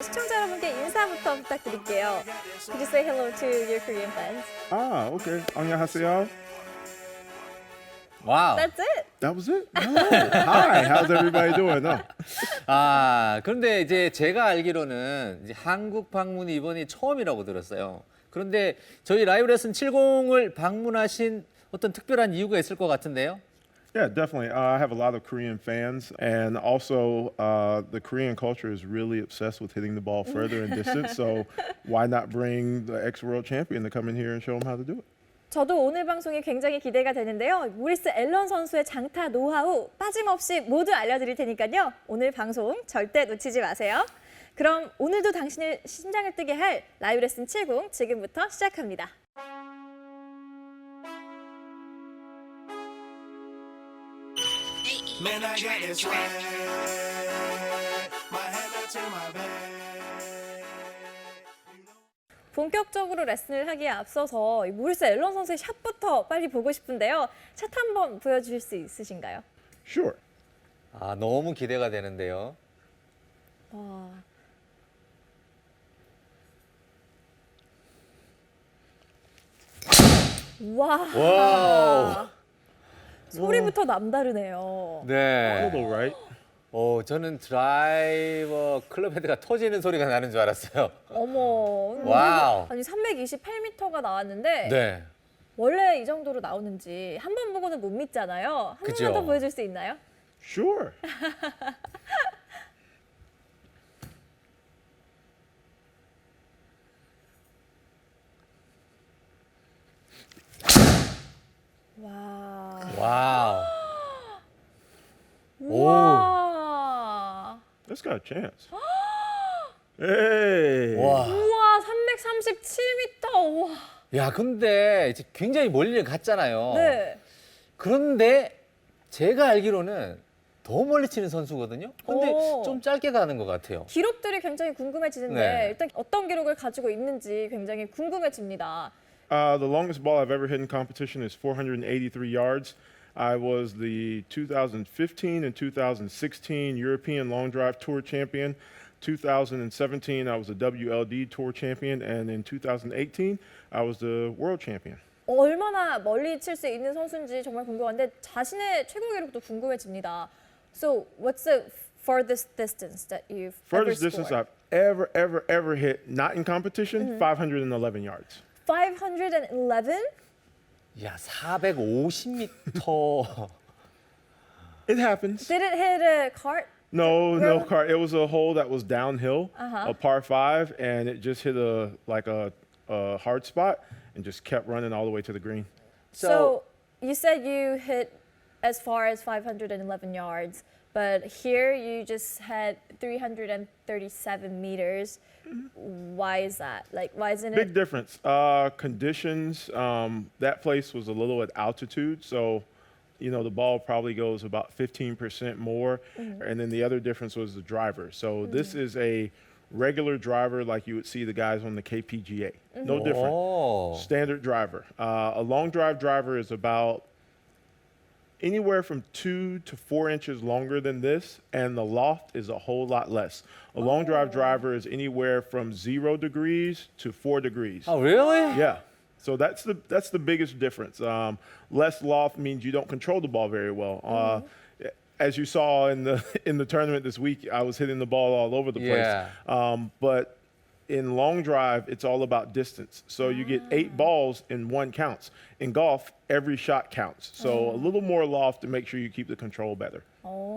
시청자 여러분께 인사부터 부탁드릴게요. Could you say hello to your Korean fans? Ah, okay. 안녕하세요. 와우. That's it. That was it? Oh, hi. How's everybody doing? 그런데 이제 제가 알기로는 이제 한국 방문이 이번이 처음이라고 들었어요. 그런데 저희 라이브 레슨 70을 방문하신 어떤 특별한 이유가 있을 것 같은데요? Yeah, definitely. I have a lot of Korean fans, and also the Korean culture is really obsessed with hitting the ball further and distance. So why not bring the ex-world champion to come in here and show them how to do it? 저도 오늘 방송이 굉장히 기대가 되는데요. 모리스 앨런 선수의 장타 노하우 빠짐없이 모두 알려드릴 테니까요. 오늘 방송 절대 놓치지 마세요. 그럼 오늘도 당신의 심장을 뛰게 할 라이브 레슨 70 지금부터 시작합니다. Man, I got this swag. My head up to my bed. 본격적으로 레슨을 하기에 앞서서 이 모리스 앨런 선수의 샷부터 빨리 보고 싶은데요. 샷 한번 보여주실 수 있으신가요? Sure. 너무 기대가 되는데요. 와. 와. 와우. 소리부터 남다르네요. 네. Little right. 저는 드라이버 클럽 헤드가 터지는 소리가 나는 줄 알았어요. 어머. 와우. 아니 328m가 나왔는데 네. 원래 이 정도로 나오는지 한 번 보고는 못 믿잖아요. 한 그죠. 번만 더 보여줄 수 있나요? Sure. 와. 와우. 우와. That's got a chance. Hey. 와. 우와 337m. 우와. 야, 근데 이제 굉장히 멀리 갔잖아요. 네. 그런데 제가 알기로는 더 멀리 치는 선수거든요. 근데 오. 좀 짧게 가는 것 같아요. 기록들이 굉장히 궁금해지는데 네. 일단 어떤 기록을 가지고 있는지 굉장히 궁금해집니다. The longest ball I've ever hit in competition is 483 yards. I was the 2015 and 2016 European Long Drive Tour champion. 2017, I was the WLD Tour champion, and in 2018, I was the world champion. 얼마나 멀리 칠 수 있는 선수인지 정말 궁금한데 자신의 최고 기록도 궁금해집니다. So, what's the farthest distance that you've Furthest ever distance scored? I've ever hit, not in competition, 511 yards. 511? 야, 450m. It happens. Did it hit a cart? No car. It was a hole that was downhill, Uh-huh. a par 5, and it just hit a hard spot and just kept running all the way to the green. So, you said you hit as far as 511 yards, but here you just had 337 meters. Why is that? Like, why isn't Big it? difference. Conditions. That place was a little at altitude, so the ball probably goes about 15% more. And then the other difference was the driver. So this is a regular driver like you would see the guys on the KPGA. No different. 오. Standard driver. A long drive driver is about anywhere from 2 to 4 inches longer than this, and the loft is a whole lot less. A long drive driver is anywhere from 0 degrees to 4 degrees. Oh, really? Yeah. So that's the biggest difference. Less loft means you don't control the ball very well. As you saw in the tournament this week, I was hitting the ball all over the place. Yeah. But in long drive, it's all about distance. So you get 8 balls and 1 counts. In golf, every shot counts. So a little more loft to make sure you keep the control better.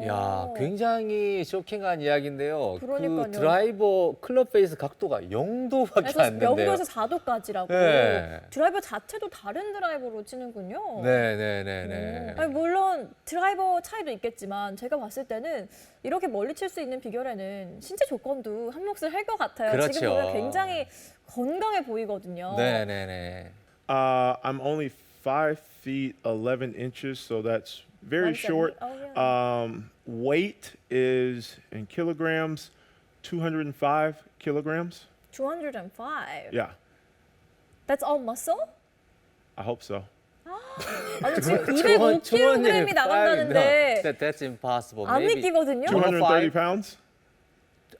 야, 굉장히 쇼킹한 이야기인데요. 그러니까요. 그 드라이버 클럽 페이스 각도가 0도밖에 안 된대요. 0도에서 4도까지라고. 네. 드라이버 자체도 다른 드라이버로 치는군요. 네. 아니, 물론 드라이버 차이도 있겠지만 제가 봤을 때는 이렇게 멀리 칠 수 있는 비결에는 신체 조건도 한 몫을 할 것 같아요. 그렇죠. 지금 보면 굉장히 건강해 보이거든요. 네. I'm only 5 feet 11 inches, so that's very 170. short. Oh, yeah. Weight is in kilograms, 205 kilograms. 205. Yeah, That's all muscle? I hope so. 아니 지금 205kg이 나간다는데 That's impossible. 안 Maybe 믿기거든요. 230 pounds?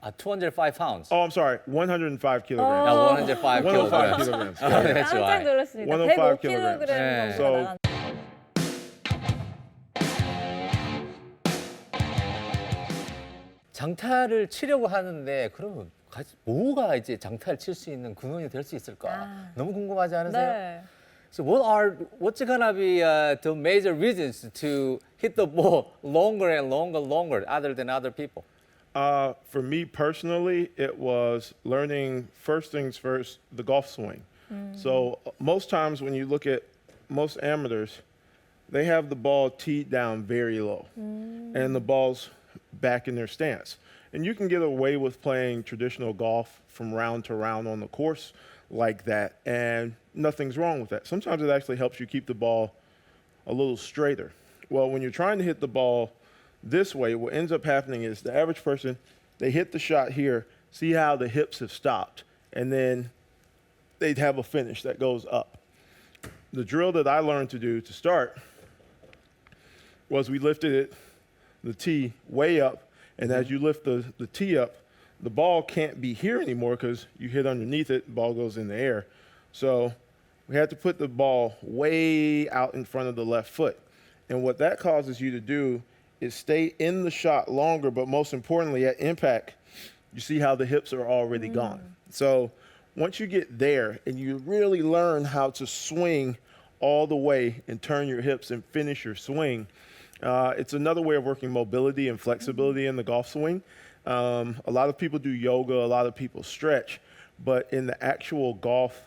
205 pounds. Oh, I'm sorry, 105 kilograms. 야, 105 105 kilograms. kilograms. 아, that's 깜짝 right. 놀랐습니다. 105 105kg kilograms. 네. 정도가 나간. 장타를 치려고 하는데 그러면 뭐가 이제 장타를 칠 수 있는 근원이 될 수 있을까? 아. 너무 궁금하지 않으세요? 네. So what's gonna be the major reasons to hit the ball longer and longer other than other people? For me personally, it was learning first things first, the golf swing. So most times when you look at most amateurs, they have the ball teed down very low and the ball's back in their stance. And you can get away with playing traditional golf from round to round on the course like that, and nothing's wrong with that. Sometimes it actually helps you keep the ball a little straighter. Well, when you're trying to hit the ball this way, what ends up happening is the average person, they hit the shot here, see how the hips have stopped, and then they'd have a finish that goes up. The drill that I learned to do to start was we lifted it, the tee way up, and as you lift the tee up, the ball can't be here anymore because you hit underneath it, the ball goes in the air. So we had to put the ball way out in front of the left foot. And what that causes you to do is stay in the shot longer, but most importantly, at impact, you see how the hips are already gone. So once you get there and you really learn how to swing all the way and turn your hips and finish your swing, it's another way of working mobility and flexibility in the golf swing. A lot of people do yoga, a lot of people stretch, but in the actual golf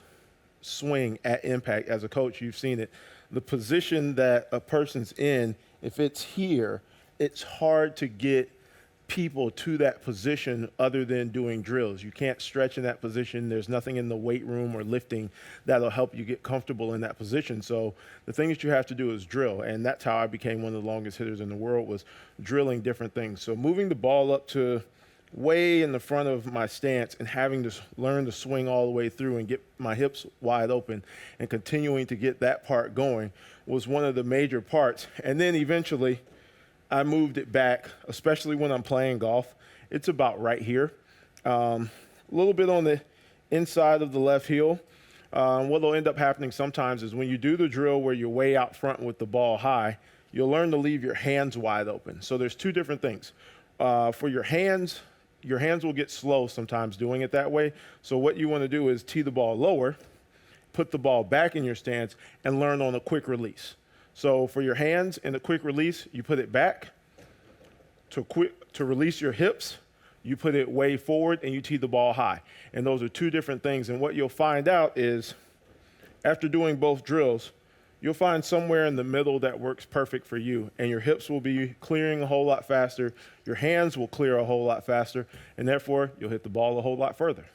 swing at impact, as a coach, you've seen it, the position that a person's in, if it's here, it's hard to get people to that position other than doing drills. You can't stretch in that position. There's nothing in the weight room or lifting that'll help you get comfortable in that position. So the thing that you have to do is drill. And that's how I became one of the longest hitters in the world, was drilling different things. So moving the ball up to way in the front of my stance and having to learn to swing all the way through and get my hips wide open and continuing to get that part going was one of the major parts. And then eventually I moved it back, especially when I'm playing golf. It's about right here. A little bit on the inside of the left heel. What will end up happening sometimes is when you do the drill where you're way out front with the ball high, you'll learn to leave your hands wide open. So there's two different things. For your hands will get slow sometimes doing it that way. So what you want to do is tee the ball lower, put the ball back in your stance, and learn on a quick release. So for your hands in a quick release, you put it back. To release your hips, you put it way forward and you tee the ball high. And those are two different things. And what you'll find out is after doing both drills, you'll find somewhere in the middle that works perfect for you. And your hips will be clearing a whole lot faster. Your hands will clear a whole lot faster. And therefore, you'll hit the ball a whole lot further.